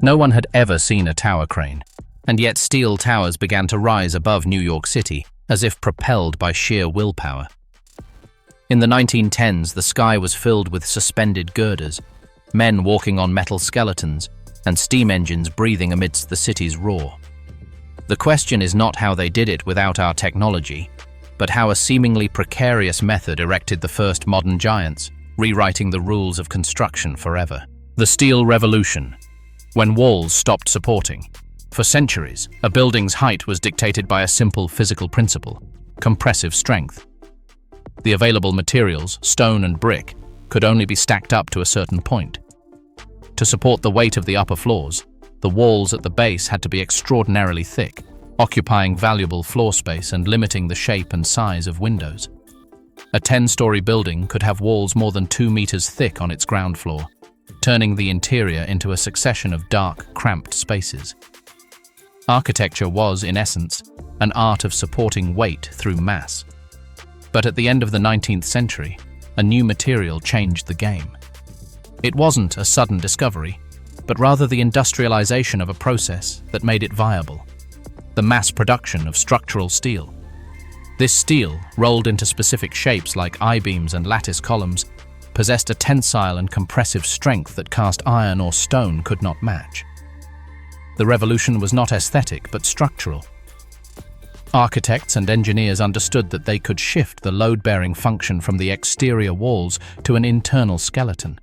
No one had ever seen a tower crane, and yet steel towers began to rise above New York City, as if propelled by sheer willpower. In the 1910s, the sky was filled with suspended girders, men walking on metal skeletons, and steam engines breathing amidst the city's roar. The question is not how they did it without our technology, but how a seemingly precarious method erected the first modern giants, rewriting the rules of construction forever. The Steel Revolution, when walls stopped supporting. For centuries, a building's height was dictated by a simple physical principle: compressive strength. The available materials, stone and brick, could only be stacked up to a certain point. To support the weight of the upper floors, the walls at the base had to be extraordinarily thick, occupying valuable floor space and limiting the shape and size of windows. A 10-story building could have walls more than 2 meters thick on its ground floor, turning the interior into a succession of dark, cramped spaces. Architecture was, in essence, an art of supporting weight through mass. But at the end of the 19th century, a new material changed the game. It wasn't a sudden discovery, but rather the industrialization of a process that made it viable: the mass production of structural steel. This steel, rolled into specific shapes like I-beams and lattice columns, possessed a tensile and compressive strength that cast iron or stone could not match. The revolution was not aesthetic but structural. Architects and engineers understood that they could shift the load-bearing function from the exterior walls to an internal skeleton.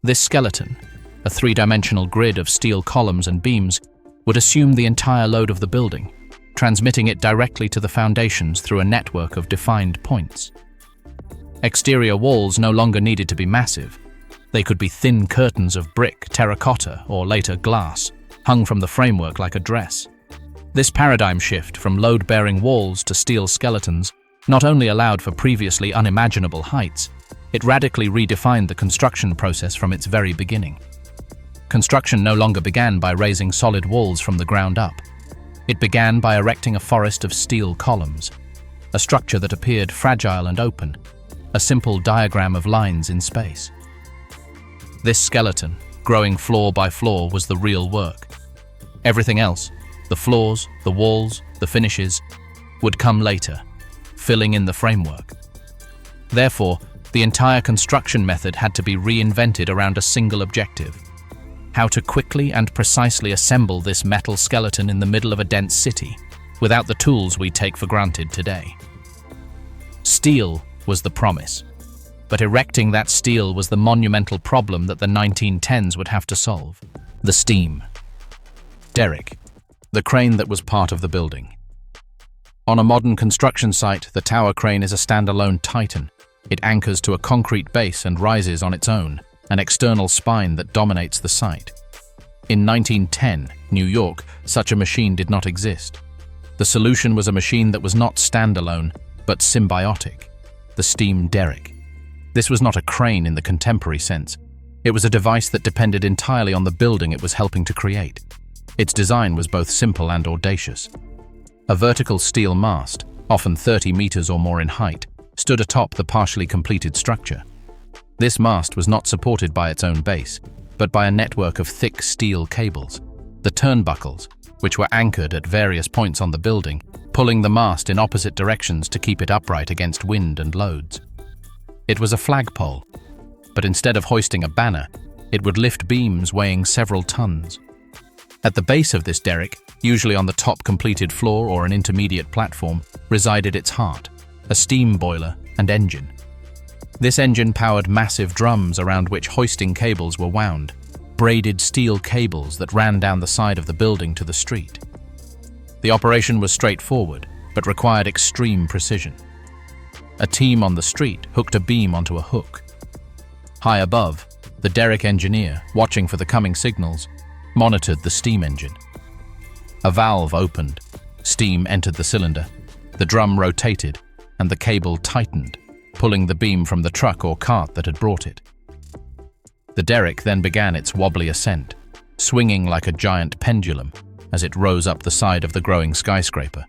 This skeleton, a three-dimensional grid of steel columns and beams, would assume the entire load of the building, transmitting it directly to the foundations through a network of defined points. Exterior walls no longer needed to be massive. They could be thin curtains of brick, terracotta, or later glass, hung from the framework like a dress. This paradigm shift from load-bearing walls to steel skeletons not only allowed for previously unimaginable heights, it radically redefined the construction process from its very beginning. Construction no longer began by raising solid walls from the ground up. It began by erecting a forest of steel columns, a structure that appeared fragile and open, a simple diagram of lines in space. This skeleton, growing floor by floor, was the real work. Everything else, the floors, the walls, the finishes, would come later, filling in the framework. Therefore, the entire construction method had to be reinvented around a single objective: how to quickly and precisely assemble this metal skeleton in the middle of a dense city, without the tools we take for granted today. Steel was the promise, but erecting that steel was the monumental problem that the 1910s would have to solve: the steam derrick, the crane that was part of the building. On a modern construction site, the tower crane is a standalone titan. It anchors to a concrete base and rises on its own, an external spine that dominates the site. In 1910, New York, such a machine did not exist. The solution was a machine that was not standalone, but symbiotic: the steam derrick. This was not a crane in the contemporary sense. It was a device that depended entirely on the building it was helping to create. Its design was both simple and audacious. A vertical steel mast, often 30 meters or more in height, stood atop the partially completed structure. This mast was not supported by its own base, but by a network of thick steel cables, the turnbuckles, which were anchored at various points on the building, pulling the mast in opposite directions to keep it upright against wind and loads. It was a flagpole, but instead of hoisting a banner, it would lift beams weighing several tons. At the base of this derrick, usually on the top completed floor or an intermediate platform, resided its heart: a steam boiler and engine. This engine powered massive drums around which hoisting cables were wound, braided steel cables that ran down the side of the building to the street. The operation was straightforward, but required extreme precision. A team on the street hooked a beam onto a hook. High above, the derrick engineer, watching for the coming signals, monitored the steam engine. A valve opened, steam entered the cylinder, the drum rotated, and the cable tightened, pulling the beam from the truck or cart that had brought it. The derrick then began its wobbly ascent, swinging like a giant pendulum as it rose up the side of the growing skyscraper,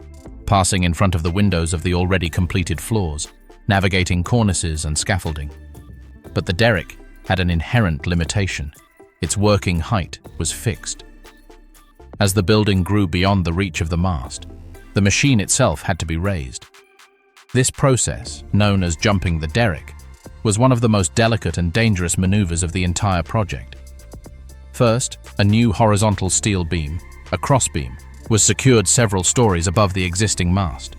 passing in front of the windows of the already completed floors, navigating cornices and scaffolding. But the derrick had an inherent limitation. Its working height was fixed. As the building grew beyond the reach of the mast, the machine itself had to be raised. This process, known as jumping the derrick, was one of the most delicate and dangerous maneuvers of the entire project. First, a new horizontal steel beam, a crossbeam, was secured several stories above the existing mast.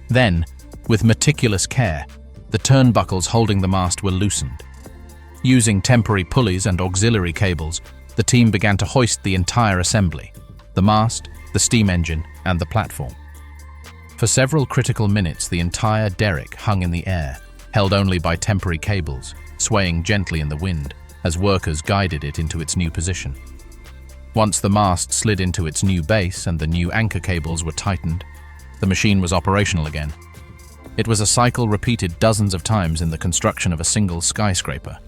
Then, with meticulous care, the turnbuckles holding the mast were loosened. Using temporary pulleys and auxiliary cables, the team began to hoist the entire assembly: the mast, the steam engine, and the platform. For several critical minutes, the entire derrick hung in the air, held only by temporary cables, swaying gently in the wind as workers guided it into its new position. Once the mast slid into its new base and the new anchor cables were tightened, the machine was operational again. It was a cycle repeated dozens of times in the construction of a single skyscraper.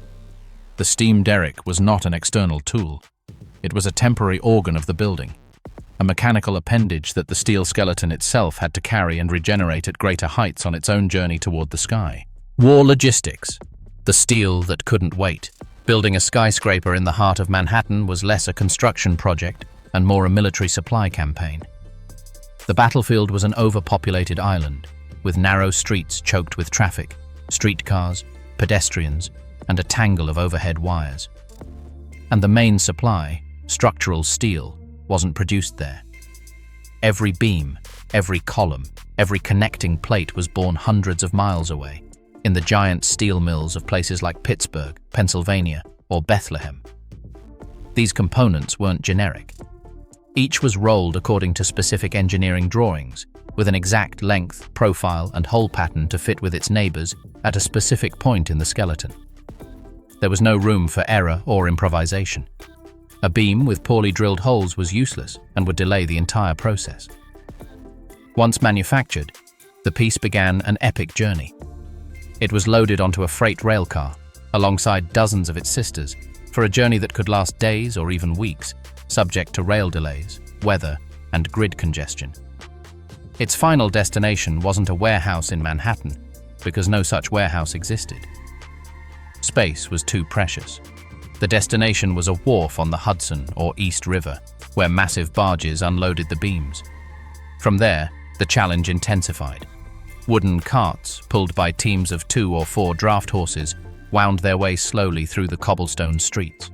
The steam derrick was not an external tool. It was a temporary organ of the building, a mechanical appendage that the steel skeleton itself had to carry and regenerate at greater heights on its own journey toward the sky. War logistics, the steel that couldn't wait. Building a skyscraper in the heart of Manhattan was less a construction project and more a military supply campaign. The battlefield was an overpopulated island, with narrow streets choked with traffic, streetcars, pedestrians, and a tangle of overhead wires. And the main supply, structural steel, wasn't produced there. Every beam, every column, every connecting plate was borne hundreds of miles away, in the giant steel mills of places like Pittsburgh, Pennsylvania, or Bethlehem. These components weren't generic. Each was rolled according to specific engineering drawings, with an exact length, profile, and hole pattern to fit with its neighbors at a specific point in the skeleton. There was no room for error or improvisation. A beam with poorly drilled holes was useless and would delay the entire process. Once manufactured, the piece began an epic journey. It was loaded onto a freight railcar, alongside dozens of its sisters, for a journey that could last days or even weeks, subject to rail delays, weather, and grid congestion. Its final destination wasn't a warehouse in Manhattan, because no such warehouse existed. Space was too precious. The destination was a wharf on the Hudson or East River, where massive barges unloaded the beams. From there, the challenge intensified. Wooden carts, pulled by teams of 2 or 4 draft horses, wound their way slowly through the cobblestone streets.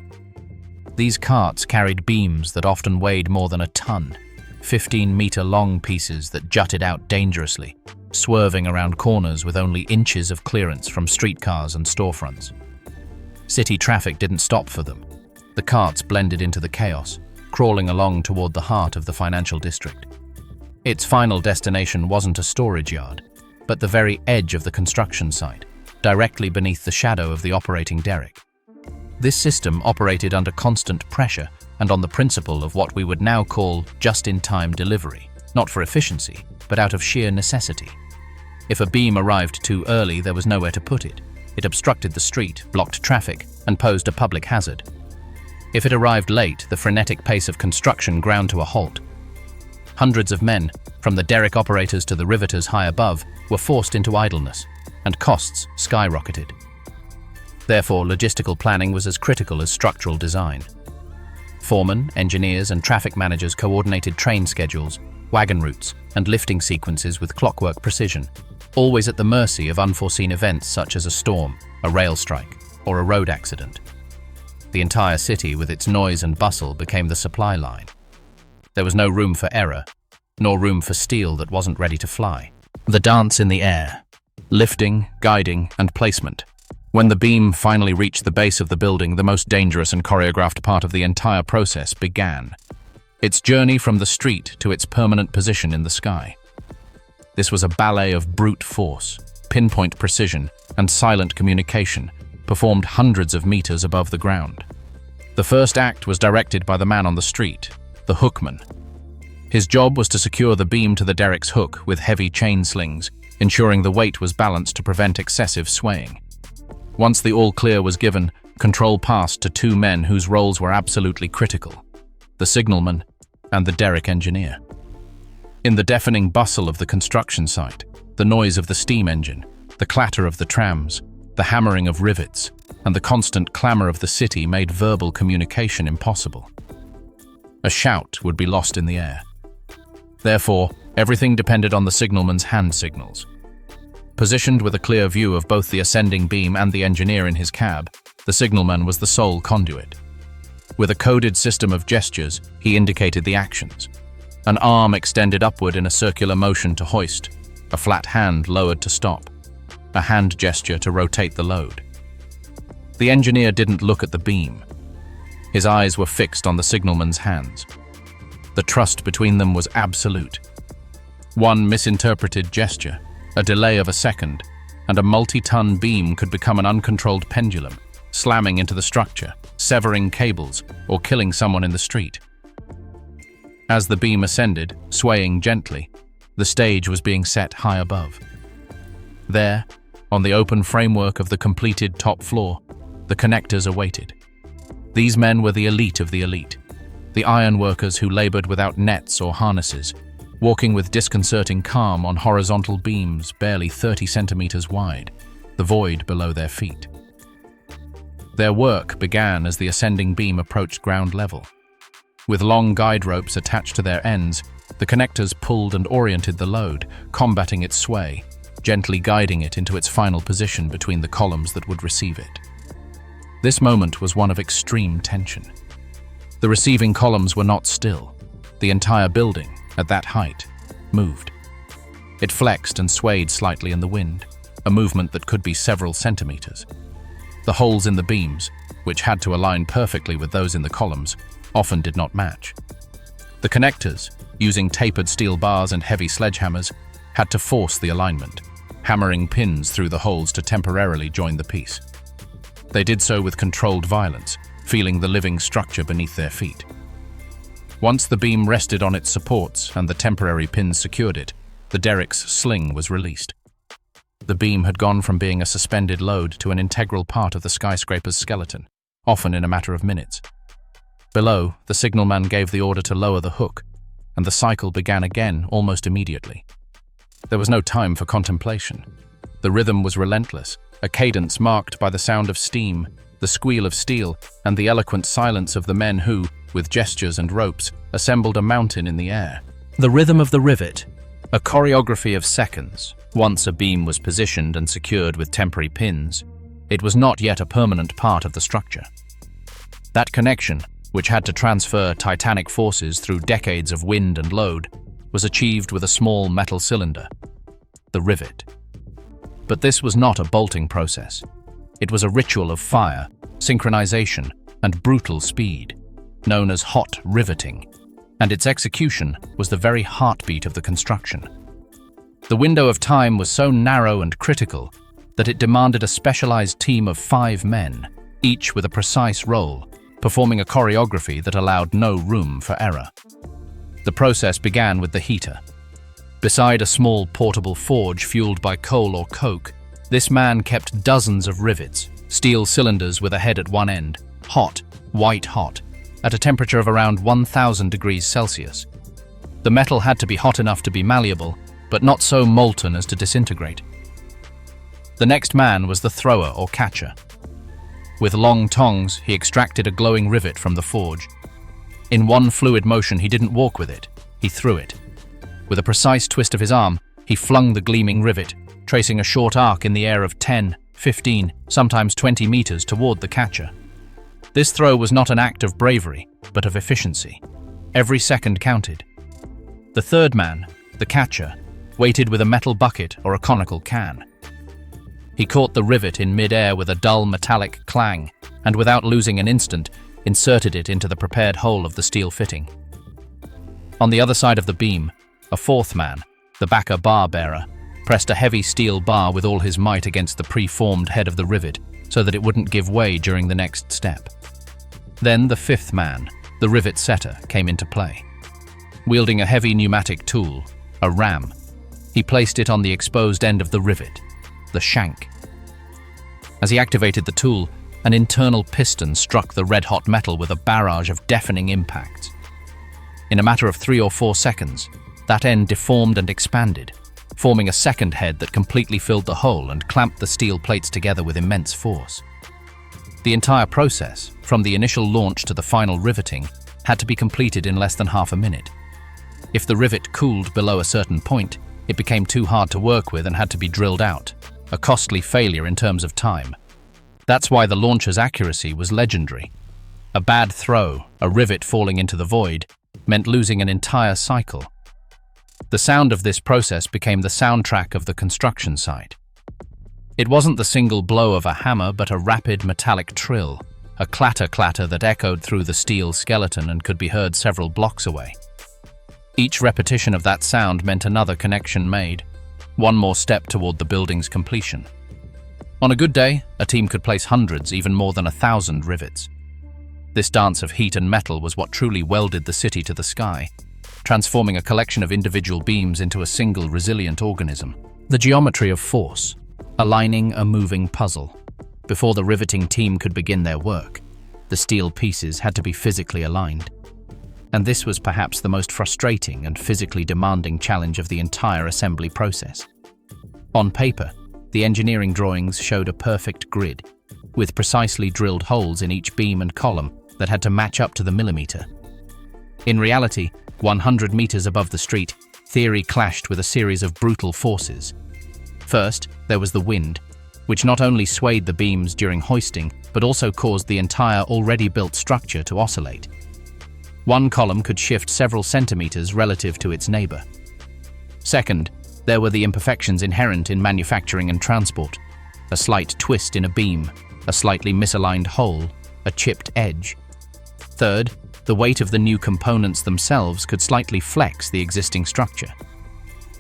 These carts carried beams that often weighed more than a ton, 15-meter-long pieces that jutted out dangerously, swerving around corners with only inches of clearance from streetcars and storefronts. City traffic didn't stop for them. The carts blended into the chaos, crawling along toward the heart of the financial district. Its final destination wasn't a storage yard, but the very edge of the construction site, directly beneath the shadow of the operating derrick. This system operated under constant pressure and on the principle of what we would now call just-in-time delivery, not for efficiency, but out of sheer necessity. If a beam arrived too early, there was nowhere to put it. It obstructed the street, blocked traffic, and posed a public hazard. If it arrived late, the frenetic pace of construction ground to a halt. Hundreds of men, from the derrick operators to the riveters high above, were forced into idleness, and costs skyrocketed. Therefore, logistical planning was as critical as structural design. Foremen, engineers, and traffic managers coordinated train schedules, wagon routes, and lifting sequences with clockwork precision, always at the mercy of unforeseen events such as a storm, a rail strike, or a road accident. The entire city, with its noise and bustle, became the supply line. There was no room for error, nor room for steel that wasn't ready to fly. The dance in the air, lifting, guiding, and placement. When the beam finally reached the base of the building, the most dangerous and choreographed part of the entire process began. Its journey from the street to its permanent position in the sky. This was a ballet of brute force, pinpoint precision, and silent communication, performed hundreds of meters above the ground. The first act was directed by the man on the street, the hookman. His job was to secure the beam to the derrick's hook with heavy chain slings, ensuring the weight was balanced to prevent excessive swaying. Once the all-clear was given, control passed to 2 men whose roles were absolutely critical: the signalman and the derrick engineer. In the deafening bustle of the construction site, the noise of the steam engine, the clatter of the trams, the hammering of rivets, and the constant clamor of the city made verbal communication impossible. A shout would be lost in the air. Therefore, everything depended on the signalman's hand signals. Positioned with a clear view of both the ascending beam and the engineer in his cab, the signalman was the sole conduit. With a coded system of gestures, he indicated the actions. An arm extended upward in a circular motion to hoist, a flat hand lowered to stop, a hand gesture to rotate the load. The engineer didn't look at the beam. His eyes were fixed on the signalman's hands. The trust between them was absolute. One misinterpreted gesture, a delay of a second, and a multi-ton beam could become an uncontrolled pendulum, slamming into the structure, severing cables, or killing someone in the street. As the beam ascended, swaying gently, the stage was being set high above. There, on the open framework of the completed top floor, the connectors awaited. These men were the elite of the elite, the ironworkers who labored without nets or harnesses, walking with disconcerting calm on horizontal beams barely 30 centimeters wide, the void below their feet. Their work began as the ascending beam approached ground level. With long guide ropes attached to their ends, the connectors pulled and oriented the load, combating its sway, gently guiding it into its final position between the columns that would receive it. This moment was one of extreme tension. The receiving columns were not still. The entire building, at that height, moved. It flexed and swayed slightly in the wind, a movement that could be several centimeters. The holes in the beams, which had to align perfectly with those in the columns, often did not match. The connectors, using tapered steel bars and heavy sledgehammers, had to force the alignment, hammering pins through the holes to temporarily join the piece. They did so with controlled violence, feeling the living structure beneath their feet. Once the beam rested on its supports and the temporary pins secured it, the derrick's sling was released. The beam had gone from being a suspended load to an integral part of the skyscraper's skeleton, often in a matter of minutes. Below, the signalman gave the order to lower the hook, and the cycle began again almost immediately. There was no time for contemplation. The rhythm was relentless, a cadence marked by the sound of steam, the squeal of steel, and the eloquent silence of the men who, with gestures and ropes, assembled a mountain in the air. The rhythm of the rivet, a choreography of seconds. Once a beam was positioned and secured with temporary pins, it was not yet a permanent part of the structure. That connection, which had to transfer titanic forces through decades of wind and load, was achieved with a small metal cylinder, the rivet. But this was not a bolting process. It was a ritual of fire, synchronization, and brutal speed, known as hot riveting, and its execution was the very heartbeat of the construction. The window of time was so narrow and critical that it demanded a specialized team of 5 men, each with a precise role, performing a choreography that allowed no room for error. The process began with the heater. Beside a small portable forge fueled by coal or coke, this man kept dozens of rivets, steel cylinders with a head at one end, hot, white hot, at a temperature of around 1000 degrees Celsius. The metal had to be hot enough to be malleable, but not so molten as to disintegrate. The next man was the thrower or catcher. With long tongs, he extracted a glowing rivet from the forge. In one fluid motion, he didn't walk with it, he threw it. With a precise twist of his arm, he flung the gleaming rivet, tracing a short arc in the air of 10, 15, sometimes 20 meters toward the catcher. This throw was not an act of bravery, but of efficiency. Every second counted. The third man, the catcher, waited with a metal bucket or a conical can. He caught the rivet in mid-air with a dull metallic clang, and without losing an instant, inserted it into the prepared hole of the steel fitting. On the other side of the beam, a fourth man, the backer bar bearer, pressed a heavy steel bar with all his might against the pre-formed head of the rivet so that it wouldn't give way during the next step. Then the fifth man, the rivet setter, came into play. Wielding a heavy pneumatic tool, a ram, he placed it on the exposed end of the rivet, the shank. As he activated the tool, an internal piston struck the red-hot metal with a barrage of deafening impacts. In a matter of 3 or 4 seconds, that end deformed and expanded, forming a second head that completely filled the hole and clamped the steel plates together with immense force. The entire process, from the initial launch to the final riveting, had to be completed in less than half a minute. If the rivet cooled below a certain point, it became too hard to work with and had to be drilled out, a costly failure in terms of time. That's why the launcher's accuracy was legendary. A bad throw, a rivet falling into the void, meant losing an entire cycle. The sound of this process became the soundtrack of the construction site. It wasn't the single blow of a hammer, but a rapid metallic trill, a clatter-clatter that echoed through the steel skeleton and could be heard several blocks away. Each repetition of that sound meant another connection made, one more step toward the building's completion. On a good day, a team could place hundreds, even more than 1,000 rivets. This dance of heat and metal was what truly welded the city to the sky, transforming a collection of individual beams into a single resilient organism. The geometry of force, aligning a moving puzzle. Before the riveting team could begin their work, the steel pieces had to be physically aligned. And this was perhaps the most frustrating and physically demanding challenge of the entire assembly process. On paper, the engineering drawings showed a perfect grid, with precisely drilled holes in each beam and column that had to match up to the millimeter. In reality, 100 meters above the street, theory clashed with a series of brutal forces. First, there was the wind, which not only swayed the beams during hoisting, but also caused the entire already built structure to oscillate. One column could shift several centimeters relative to its neighbor. Second, there were the imperfections inherent in manufacturing and transport. A slight twist in a beam, a slightly misaligned hole, a chipped edge. Third, the weight of the new components themselves could slightly flex the existing structure.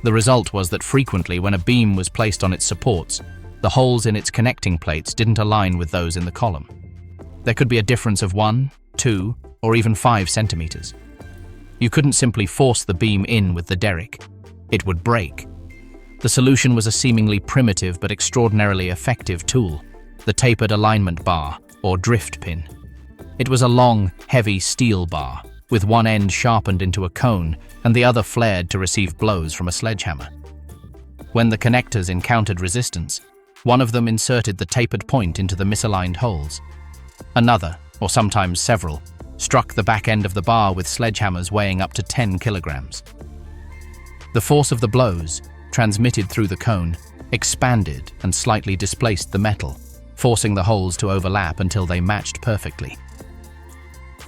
The result was that frequently when a beam was placed on its supports, the holes in its connecting plates didn't align with those in the column. There could be a difference of 1, 2, or even 5 centimeters. You couldn't simply force the beam in with the derrick. It would break. The solution was a seemingly primitive but extraordinarily effective tool, the tapered alignment bar, or drift pin. It was a long, heavy steel bar, with one end sharpened into a cone and the other flared to receive blows from a sledgehammer. When the connectors encountered resistance, one of them inserted the tapered point into the misaligned holes. Another, or sometimes several, struck the back end of the bar with sledgehammers weighing up to 10 kilograms. The force of the blows, transmitted through the cone, expanded and slightly displaced the metal, forcing the holes to overlap until they matched perfectly.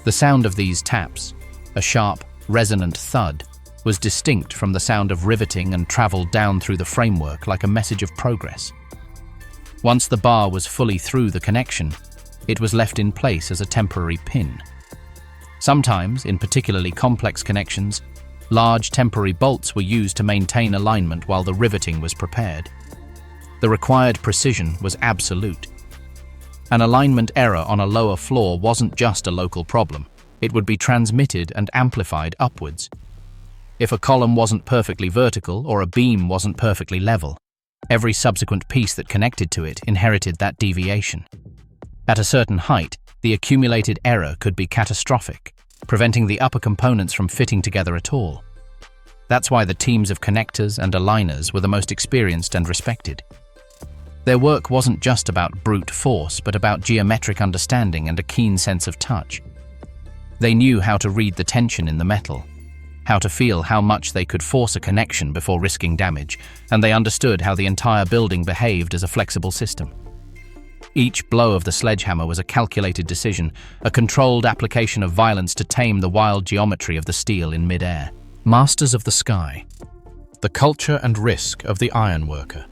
The sound of these taps, a sharp, resonant thud, was distinct from the sound of riveting and traveled down through the framework like a message of progress. Once the bar was fully through the connection, it was left in place as a temporary pin. Sometimes, in particularly complex connections, large temporary bolts were used to maintain alignment while the riveting was prepared. The required precision was absolute. An alignment error on a lower floor wasn't just a local problem. It would be transmitted and amplified upwards. If a column wasn't perfectly vertical or a beam wasn't perfectly level, every subsequent piece that connected to it inherited that deviation. At a certain height, the accumulated error could be catastrophic, preventing the upper components from fitting together at all. That's why the teams of connectors and aligners were the most experienced and respected. Their work wasn't just about brute force, but about geometric understanding and a keen sense of touch. They knew how to read the tension in the metal, how to feel how much they could force a connection before risking damage, and they understood how the entire building behaved as a flexible system. Each blow of the sledgehammer was a calculated decision, a controlled application of violence to tame the wild geometry of the steel in mid-air. Masters of the sky. The culture and risk of the ironworker.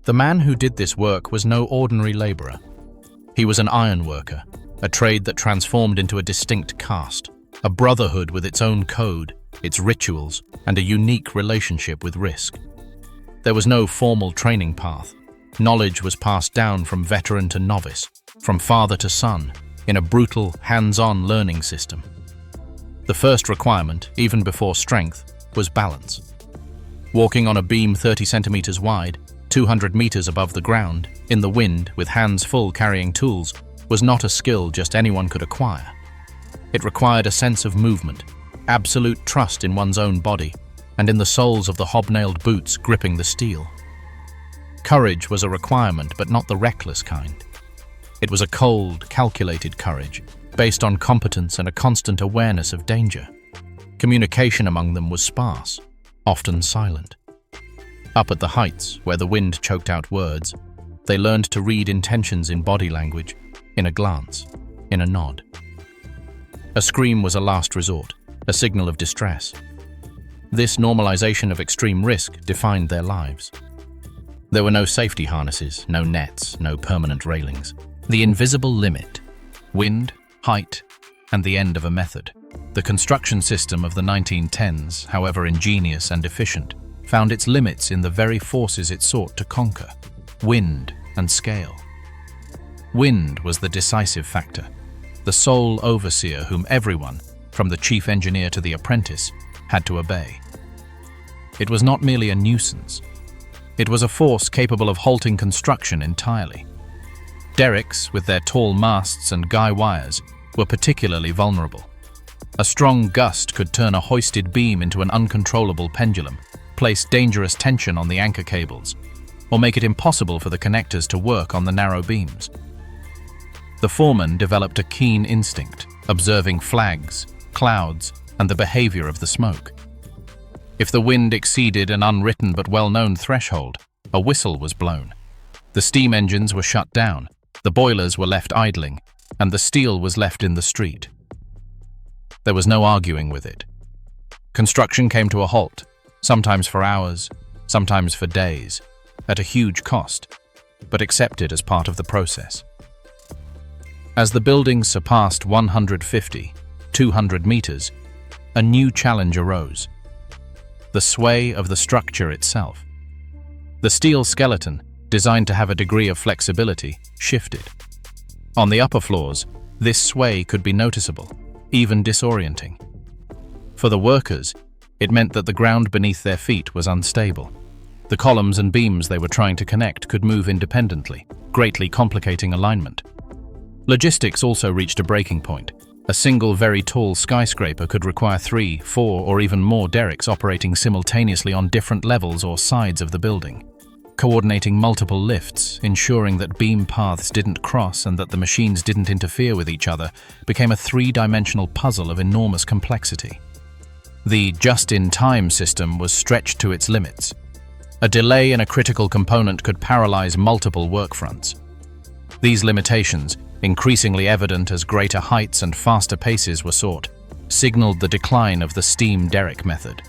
The man who did this work was no ordinary laborer. He was an ironworker, a trade that transformed into a distinct caste, a brotherhood with its own code, its rituals, and a unique relationship with risk. There was no formal training path. Knowledge was passed down from veteran to novice, from father to son, in a brutal, hands-on learning system. The first requirement, even before strength, was balance. Walking on a beam 30 centimeters wide, 200 meters above the ground, in the wind, with hands full carrying tools, was not a skill just anyone could acquire. It required a sense of movement, absolute trust in one's own body, and in the soles of the hobnailed boots gripping the steel. Courage was a requirement, but not the reckless kind. It was a cold, calculated courage, based on competence and a constant awareness of danger. Communication among them was sparse, often silent. Up at the heights, where the wind choked out words, they learned to read intentions in body language, in a glance, in a nod. A scream was a last resort, a signal of distress. This normalization of extreme risk defined their lives. There were no safety harnesses, no nets, no permanent railings. The invisible limit, wind, height, and the end of a method. The construction system of the 1910s, however ingenious and efficient, found its limits in the very forces it sought to conquer: wind and scale. Wind was the decisive factor, the sole overseer whom everyone, from the chief engineer to the apprentice, had to obey. It was not merely a nuisance. It was a force capable of halting construction entirely. Derricks, with their tall masts and guy wires, were particularly vulnerable. A strong gust could turn a hoisted beam into an uncontrollable pendulum, place dangerous tension on the anchor cables, or make it impossible for the connectors to work on the narrow beams. The foreman developed a keen instinct, observing flags, clouds, and the behavior of the smoke. If the wind exceeded an unwritten but well-known threshold, a whistle was blown. The steam engines were shut down, the boilers were left idling, and the steel was left in the street. There was no arguing with it. Construction came to a halt, sometimes for hours, sometimes for days, at a huge cost, but accepted as part of the process. As the buildings surpassed 150, 200 meters, a new challenge arose: the sway of the structure itself. The steel skeleton, designed to have a degree of flexibility, shifted. On the upper floors, this sway could be noticeable, even disorienting. For the workers, it meant that the ground beneath their feet was unstable. The columns and beams they were trying to connect could move independently, greatly complicating alignment. Logistics also reached a breaking point. A single very tall skyscraper could require 3, 4, or even more derricks operating simultaneously on different levels or sides of the building. Coordinating multiple lifts, ensuring that beam paths didn't cross and that the machines didn't interfere with each other, became a three-dimensional puzzle of enormous complexity. The just-in-time system was stretched to its limits. A delay in a critical component could paralyze multiple work fronts. These limitations, increasingly evident as greater heights and faster paces were sought, signaled the decline of the steam derrick method.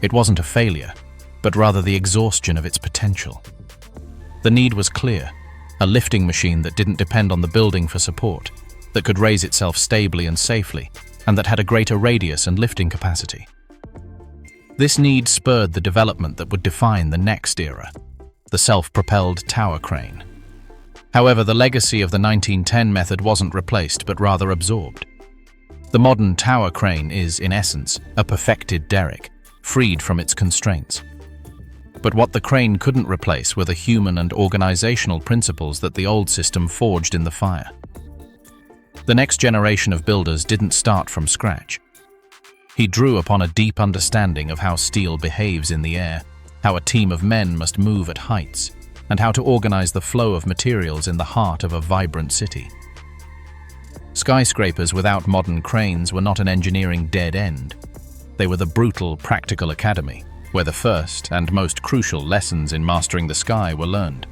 It wasn't a failure, but rather the exhaustion of its potential. The need was clear: a lifting machine that didn't depend on the building for support, that could raise itself stably and safely, and that had a greater radius and lifting capacity. This need spurred the development that would define the next era: the self-propelled tower crane. However, the legacy of the 1910 method wasn't replaced, but rather absorbed. The modern tower crane is, in essence, a perfected derrick, freed from its constraints. But what the crane couldn't replace were the human and organizational principles that the old system forged in the fire. The next generation of builders didn't start from scratch. He drew upon a deep understanding of how steel behaves in the air, how a team of men must move at heights, and how to organize the flow of materials in the heart of a vibrant city. Skyscrapers without modern cranes were not an engineering dead end. They were the brutal, practical academy, where the first and most crucial lessons in mastering the sky were learned.